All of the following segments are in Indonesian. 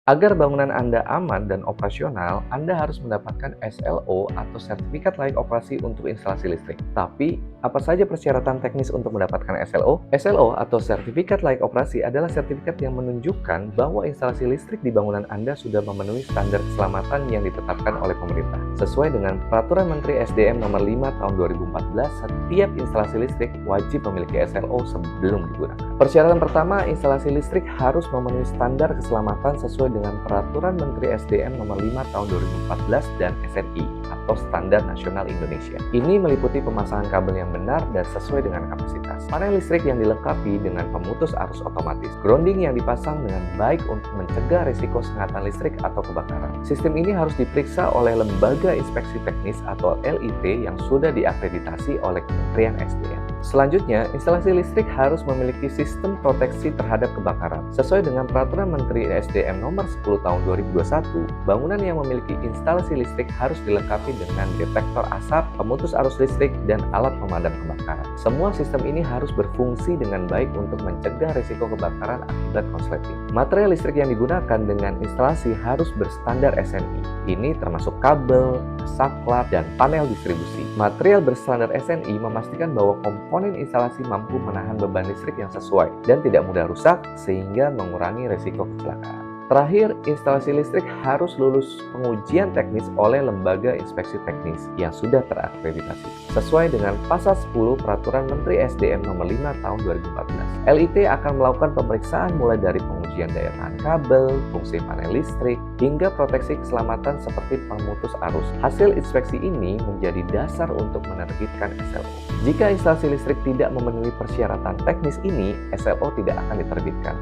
Agar bangunan Anda aman dan operasional, Anda harus mendapatkan SLO atau Sertifikat Layak Operasi untuk instalasi listrik. Tapi, apa saja persyaratan teknis untuk mendapatkan SLO? SLO atau Sertifikat Layak Operasi adalah sertifikat yang menunjukkan bahwa instalasi listrik di bangunan Anda sudah memenuhi standar keselamatan yang ditetapkan oleh pemerintah. Sesuai dengan Peraturan Menteri SDM Nomor 5 Tahun 2014, setiap instalasi listrik wajib memiliki SLO sebelum digunakan. Persyaratan pertama, instalasi listrik harus memenuhi standar keselamatan sesuai dengan Peraturan Menteri SDM Nomor 5 Tahun 2014 dan SNI atau Standar Nasional Indonesia. Ini meliputi pemasangan kabel yang benar dan sesuai dengan kapasitas. Panel listrik yang dilengkapi dengan pemutus arus otomatis. Grounding yang dipasang dengan baik untuk mencegah risiko sengatan listrik atau kebakaran. Sistem ini harus diperiksa oleh Lembaga Inspeksi Teknis atau LIT yang sudah diakreditasi oleh Kementerian SDM. Selanjutnya, instalasi listrik harus memiliki sistem proteksi terhadap kebakaran. Sesuai dengan Peraturan Menteri SDM Nomor 10 Tahun 2021, bangunan yang memiliki instalasi listrik harus dilengkapi dengan detektor asap, pemutus arus listrik, dan alat pemadam kebakaran. Semua sistem ini harus berfungsi dengan baik untuk mencegah risiko kebakaran akibat korsleting. Material listrik yang digunakan dengan instalasi harus berstandar SNI. Ini termasuk kabel, saklar, dan panel distribusi. Material berstandar SNI memastikan bahwa komponen instalasi mampu menahan beban listrik yang sesuai dan tidak mudah rusak sehingga mengurangi risiko kecelakaan. Terakhir, instalasi listrik harus lulus pengujian teknis oleh Lembaga Inspeksi Teknis yang sudah terakreditasi. Sesuai dengan Pasal 10 Peraturan Menteri SDM Nomor 5 Tahun 2014. LIT akan melakukan pemeriksaan mulai dari pengujian daya tahan kabel, fungsi panel listrik, hingga proteksi keselamatan seperti pemutus arus. Hasil inspeksi ini menjadi dasar untuk menerbitkan SLO. Jika instalasi listrik tidak memenuhi persyaratan teknis ini, SLO tidak akan diterbitkan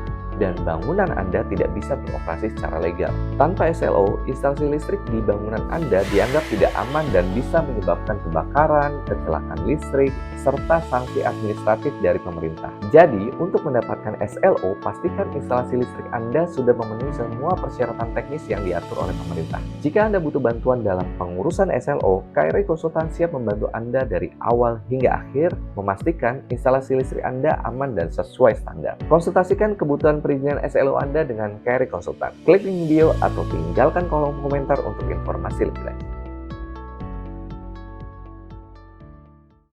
dan bangunan Anda tidak bisa beroperasi secara legal. Tanpa SLO, instalasi listrik di bangunan Anda dianggap tidak aman dan bisa menyebabkan kebakaran, kecelakaan listrik, serta sanksi administratif dari pemerintah. Jadi, untuk mendapatkan SLO, pastikan instalasi listrik Anda sudah memenuhi semua persyaratan teknis yang diatur oleh pemerintah. Jika Anda butuh bantuan dalam pengurusan SLO, KRI Konsultan siap membantu Anda dari awal hingga akhir, memastikan instalasi listrik Anda aman dan sesuai standar. Konsultasikan kebutuhan perizinan SLO Anda dengan KRI Konsultan. Klik link bio atau tinggalkan kolom komentar untuk informasi lebih lanjut.